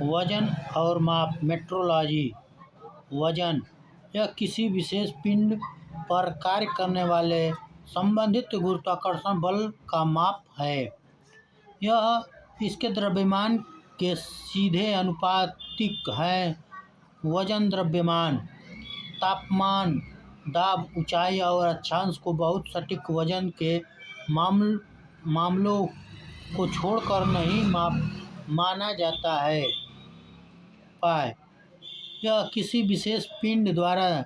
वजन और माप। मेट्रोलॉजी। वजन यह किसी विशेष पिंड पर कार्य करने वाले संबंधित गुरुत्वाकर्षण बल का माप है। यह इसके द्रव्यमान के सीधे आनुपातिक है। वजन द्रव्यमान, तापमान, दाब, ऊंचाई और अक्षांश को बहुत सटीक वजन के मामलों को छोड़कर नहीं माना जाता है। पाए यह किसी विशेष पिंड द्वारा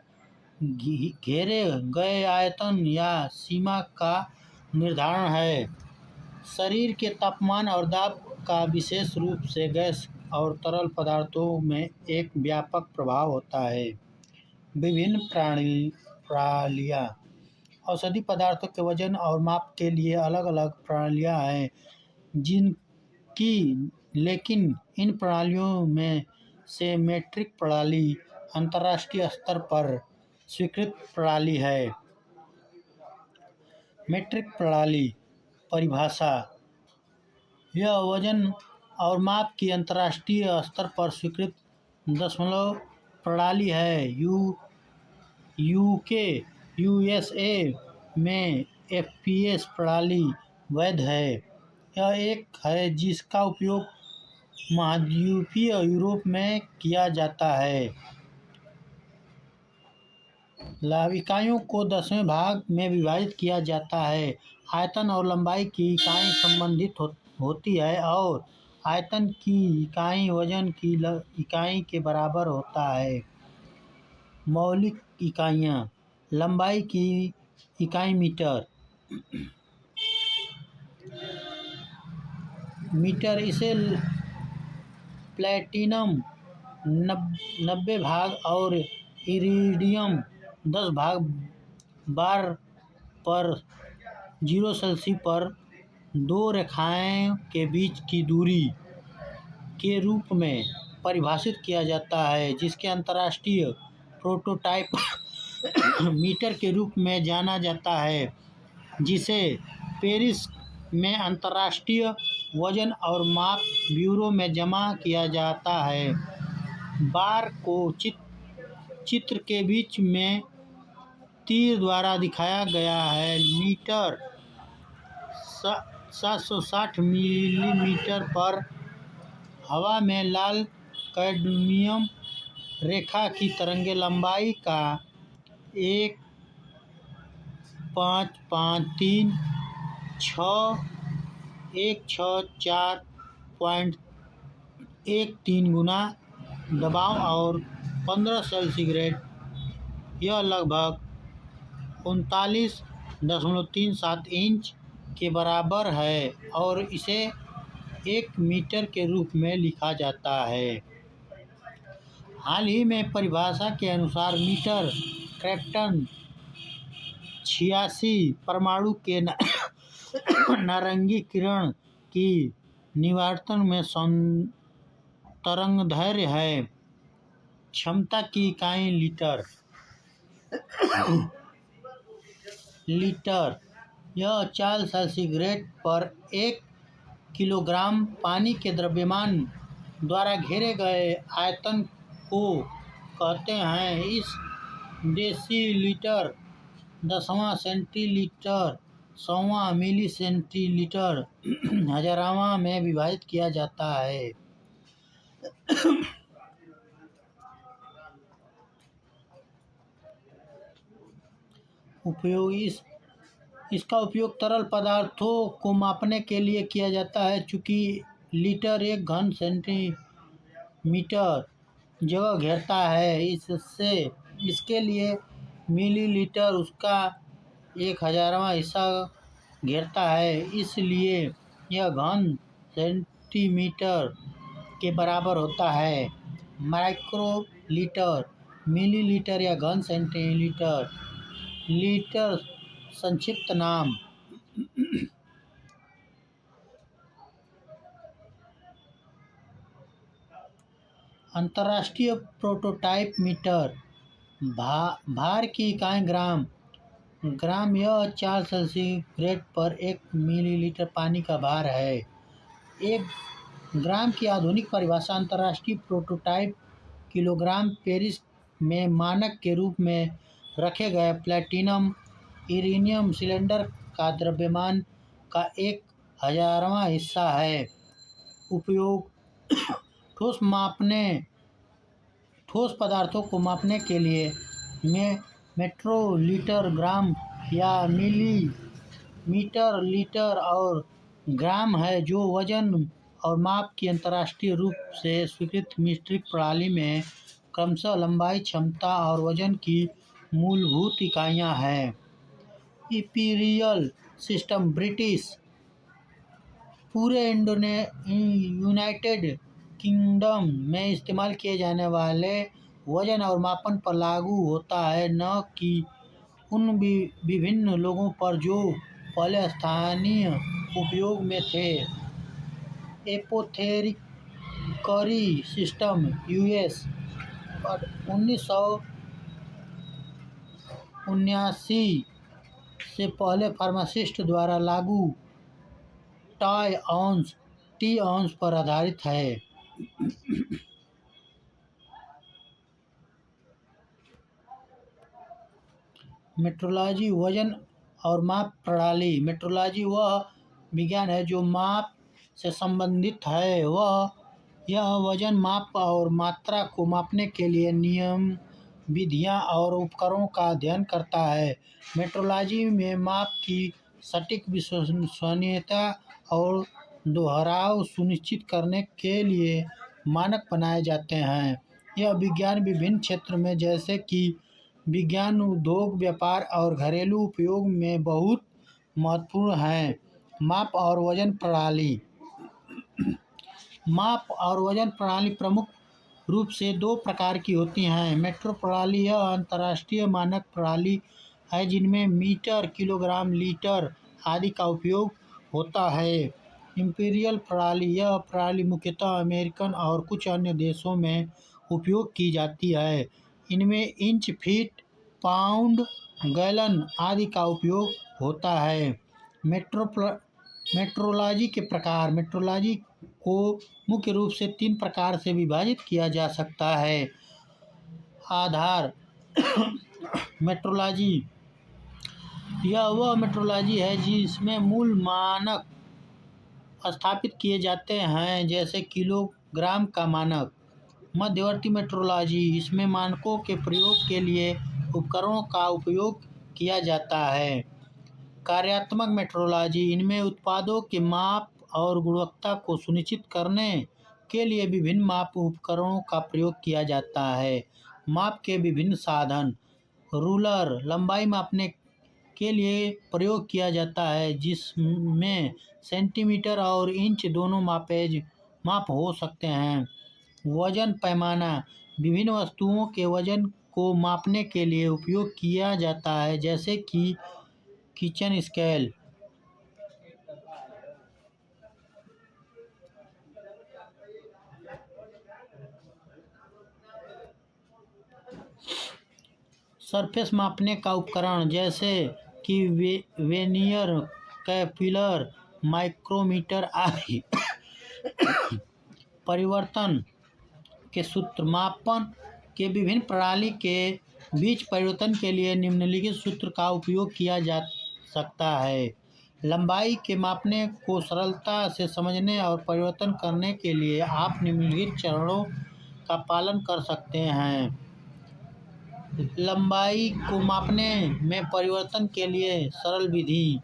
घेरे गए आयतन या सीमा का निर्धारण है। शरीर के तापमान और दाब का विशेष रूप से गैस और तरल पदार्थों में एक व्यापक प्रभाव होता है। विभिन्न प्रणालियाँ। औषधि पदार्थों के वजन और माप के लिए अलग अलग प्रणालियाँ हैं, लेकिन इन प्रणालियों में से मीट्रिक प्रणाली अंतर्राष्ट्रीय स्तर पर स्वीकृत प्रणाली है। मीट्रिक प्रणाली परिभाषा। यह वजन और माप की अंतर्राष्ट्रीय स्तर पर स्वीकृत दशमलव प्रणाली है। यूएसए में एफपीएस प्रणाली वैध है। यह एक है जिसका उपयोग महाद्वीपीय यूरोप में किया जाता है। लाभ। इकाइयों को 10वें भाग में विभाजित किया जाता है। आयतन और लंबाई की इकाई संबंधित होती है और आयतन की इकाई वजन की इकाई के बराबर होता है। मौलिक इकाइयाँ। लंबाई की इकाई मीटर। इसे प्लैटिनम 90 भाग और इरिडियम 10 भाग बार पर 0 सेल्सियस पर दो रेखाओं के बीच की दूरी के रूप में परिभाषित किया जाता है, जिसके अंतर्राष्ट्रीय प्रोटोटाइप मीटर के रूप में जाना जाता है, जिसे पेरिस में अंतर्राष्ट्रीय वजन और माप ब्यूरो में जमा किया जाता है। बार को चित्र के बीच में तीर द्वारा दिखाया गया है। मीटर 760 मिलीमीटर पर हवा में लाल कैडमियम रेखा की तरंगे लंबाई का 1553614.13 गुना दबाव और 15 सेंटीग्रेड, यह लगभग 39.37 इंच के बराबर है और इसे 1 मीटर के रूप में लिखा जाता है। हाल ही में परिभाषा के अनुसार मीटर क्रेप्टन 86 परमाणु के नारंगी किरण की निवर्तन में तरंगदैर्घ्य है। क्षमता की इकाई लीटर। यह 4 सेंटीग्रेड पर 1 किलोग्राम पानी के द्रव्यमान द्वारा घेरे गए आयतन को कहते हैं। इस डेसीलीटर 10वां सेंटीलीटर 100वां मिली सेंटीलीटर हजारवां में विभाजित किया जाता है। उपयोग। इसका उपयोग तरल पदार्थों को मापने के लिए किया जाता है। चूंकि लीटर 1 घन सेंटीमीटर जगह घेरता है, इसके लिए मिलीलीटर उसका 1000वां हिस्सा घेरता है, इसलिए यह घन सेंटीमीटर के बराबर होता है। माइक्रोलीटर, मिलीलीटर या घन सेंटीलीटर। लीटर संक्षिप्त नाम। अंतर्राष्ट्रीय प्रोटोटाइप मीटर। भार की इकाई ग्राम। यह 4 सेंटीग्रेड पर 1 मिलीलीटर पानी का भार है। 1 ग्राम की आधुनिक परिभाषा अंतर्राष्ट्रीय प्रोटोटाइप किलोग्राम पेरिस में मानक के रूप में रखे गए प्लैटिनम ईरेनियम सिलेंडर का द्रव्यमान का 1/1000वां हिस्सा है। उपयोग ठोस पदार्थों को मापने के लिए मेट्रोलीटर, ग्राम या मिलीमीटर, लीटर और ग्राम है, जो वजन और माप की अंतर्राष्ट्रीय रूप से स्वीकृत मीट्रिक प्रणाली में क्रमशः लंबाई, क्षमता और वजन की मूलभूत इकाइयाँ हैं। इंपीरियल सिस्टम ब्रिटिश पूरे यूनाइटेड किंगडम में इस्तेमाल किए जाने वाले वजन और मापन पर लागू होता है, न कि उन विभिन्न लोगों पर जो पहले स्थानीय उपयोग में थे। एपोथेकेटरी सिस्टम यूएस पर 1979 से पहले फार्मासिस्ट द्वारा लागू टी ऑन्स पर आधारित है। मेट्रोलॉजी वजन और माप प्रणाली। मेट्रोलॉजी वह विज्ञान है जो माप से संबंधित है। यह वजन, माप और मात्रा को मापने के लिए नियम, विधियाँ और उपकरणों का अध्ययन करता है। मेट्रोलॉजी में माप की सटीक विश्वसनीयता और दोहराव सुनिश्चित करने के लिए मानक बनाए जाते हैं। यह विज्ञान विभिन्न क्षेत्रों में जैसे कि विज्ञान, उद्योग, व्यापार और घरेलू उपयोग में बहुत महत्वपूर्ण है। माप और वजन प्रणाली। माप और वजन प्रणाली प्रमुख रूप से दो प्रकार की होती हैं। मेट्रो प्रणाली यह अंतर्राष्ट्रीय मानक प्रणाली है जिनमें मीटर, किलोग्राम, लीटर आदि का उपयोग होता है। इंपीरियल प्रणाली यह प्रणाली मुख्यतः अमेरिकन और कुछ अन्य देशों में उपयोग की जाती है। इनमें इंच, फीट, पाउंड, गैलन आदि का उपयोग होता है। मेट्रोलॉजी के प्रकार। मेट्रोलॉजी को मुख्य रूप से 3 प्रकार से विभाजित किया जा सकता है। आधार मेट्रोलॉजी यह वह मेट्रोलॉजी है जिसमें मूल मानक स्थापित किए जाते हैं, जैसे किलोग्राम का मानक। मध्यवर्ती मेट्रोलॉजी इसमें मानकों के प्रयोग के लिए उपकरणों का उपयोग किया जाता है। कार्यात्मक मेट्रोलॉजी इनमें उत्पादों के माप और गुणवत्ता को सुनिश्चित करने के लिए विभिन्न माप उपकरणों का प्रयोग किया जाता है। माप के विभिन्न साधन। रूलर लंबाई मापने के लिए प्रयोग किया जाता है, जिसमें सेंटीमीटर और इंच दोनों माप हो सकते हैं। वजन पैमाना विभिन्न वस्तुओं के वजन को मापने के लिए उपयोग किया जाता है, जैसे कि किचन स्केल। सरफेस मापने का उपकरण जैसे कि वेनियर, कैपिलर, माइक्रोमीटर आदि। परिवर्तन के सूत्र। मापन के विभिन्न प्रणाली के बीच परिवर्तन के लिए निम्नलिखित सूत्र का उपयोग किया जा सकता है। लंबाई के मापने को सरलता से समझने और परिवर्तन करने के लिए आप निम्नलिखित चरणों का पालन कर सकते हैं। लंबाई को मापने में परिवर्तन के लिए सरल विधि।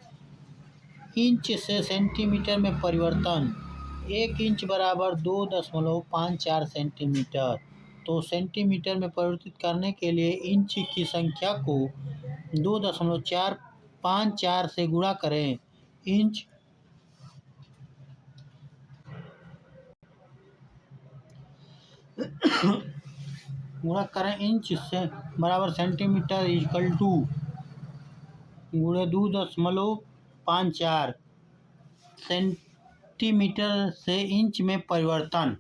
इंच से सेंटीमीटर में परिवर्तन। 1 इंच बराबर 2.54 सेंटीमीटर। तो सेंटीमीटर में परिवर्तित करने के लिए इंच की संख्या को 2.454 से गुणा करें। इंच इंच से बराबर सेंटीमीटर इक्वल टू गुणे 2.54 सेंटीमीटर से इंच में परिवर्तन।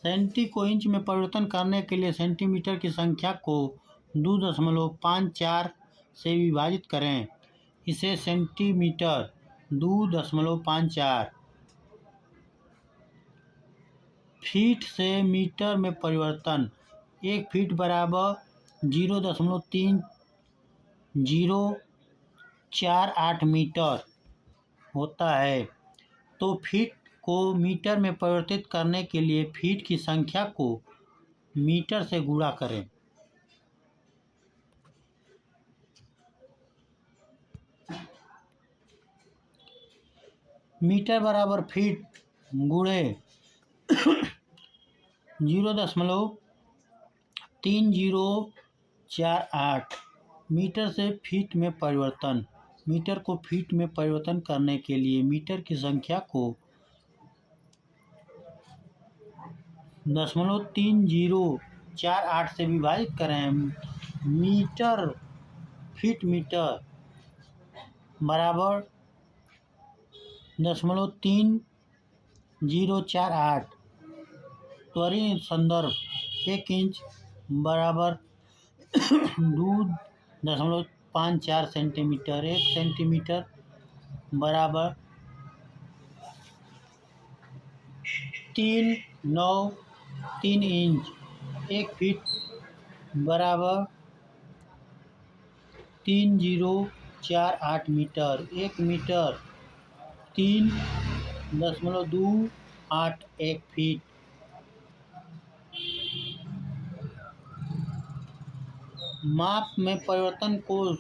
सेंटी को इंच में परिवर्तन करने के लिए सेंटीमीटर की संख्या को 2.54 से विभाजित करें। इसे सेंटीमीटर 2.54। फीट से मीटर में परिवर्तन। 1 फीट बराबर 0.3048 मीटर होता है। तो फीट को मीटर में परिवर्तित करने के लिए फीट की संख्या को मीटर से गुणा करें। मीटर बराबर फीट गुणे 0.3048। मीटर से फीट में परिवर्तन। मीटर को फीट में परिवर्तन करने के लिए मीटर की संख्या को 0.3048 से विभाजित करें। मीटर फीट मीटर बराबर 0.3048। त्वरीत संदर्भ 1 इंच बराबर 2.54 सेंटीमीटर। 1 सेंटीमीटर बराबर 393 इंच। 1 फीट बराबर 3048 मीटर। 1 metre 3.281 feet. माप में परिवर्तन को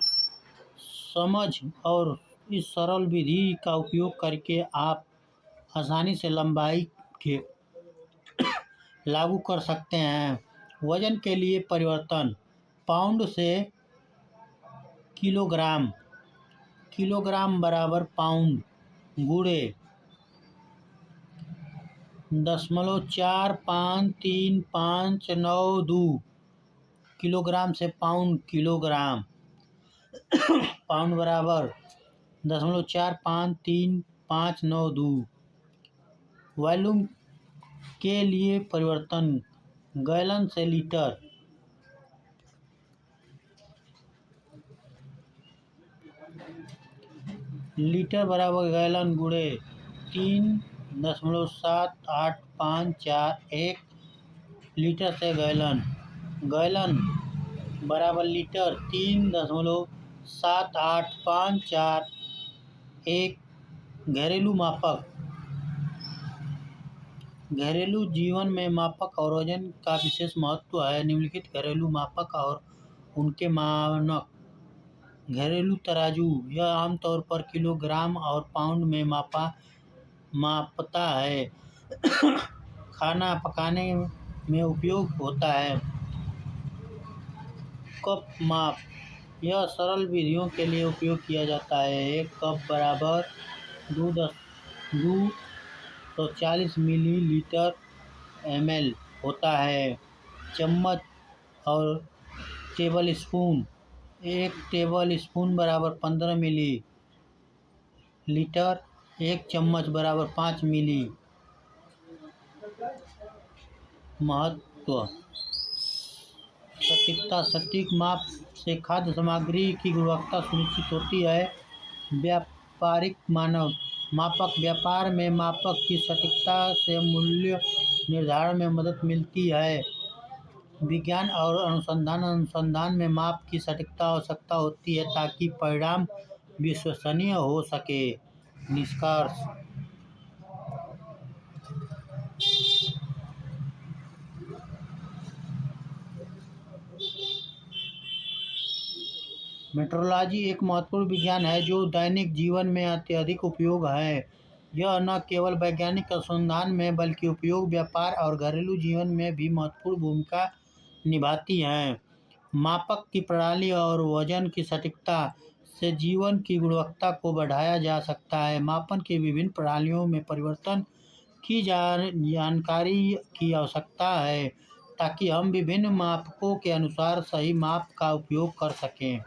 समझ और इस सरल विधि का उपयोग करके आप आसानी से लंबाई के लागू कर सकते हैं। वजन के लिए परिवर्तन। पाउंड से किलोग्राम। किलोग्राम बराबर पाउंड गुणे 0.45392। किलोग्राम से पाउंड किलोग्राम। पाउंड बराबर 0.45392। वॉल्यूम के लिए परिवर्तन। गैलन से लीटर। लीटर बराबर गैलन गुणे 3.78541। लीटर से गैलन। गैलन बराबर लीटर 3.78541। घरेलू मापक। घरेलू जीवन में मापक और वजन का विशेष महत्व है। निम्नलिखित घरेलू मापक और उनके मानक। घरेलू तराजू। यह आमतौर पर किलोग्राम और पाउंड में मापता है। खाना पकाने में उपयोग होता है। कप माप। यह सरल विधियों के लिए उपयोग किया जाता है। 1 कप बराबर 240 मिलीलीटर ml होता है। चम्मच और टेबल स्पून। 1 टेबल स्पून बराबर 15 मिलीलीटर। 1 चम्मच बराबर 5 मिली। महत्व। सटीकता। सटीक माप से खाद्य सामग्री की गुणवत्ता सुनिश्चित होती है। व्यापारिक मापक। व्यापार में मापक की सटीकता से मूल्य निर्धारण में मदद मिलती है। विज्ञान और अनुसंधान में माप की सटीकता आवश्यकता होती है ताकि परिणाम विश्वसनीय हो सके। निष्कर्ष। मेट्रोलॉजी एक महत्वपूर्ण विज्ञान है जो दैनिक जीवन में अत्यधिक उपयोग है। यह न केवल वैज्ञानिक अनुसंधान में बल्कि उपयोग, व्यापार और घरेलू जीवन में भी महत्वपूर्ण भूमिका निभाती है। मापक की प्रणाली और वजन की सटीकता से जीवन की गुणवत्ता को बढ़ाया जा सकता है। मापन की विभिन्न प्रणालियों में परिवर्तन की जानकारी की आवश्यकता है ताकि हम विभिन्न मापकों के अनुसार सही माप का उपयोग कर सकें।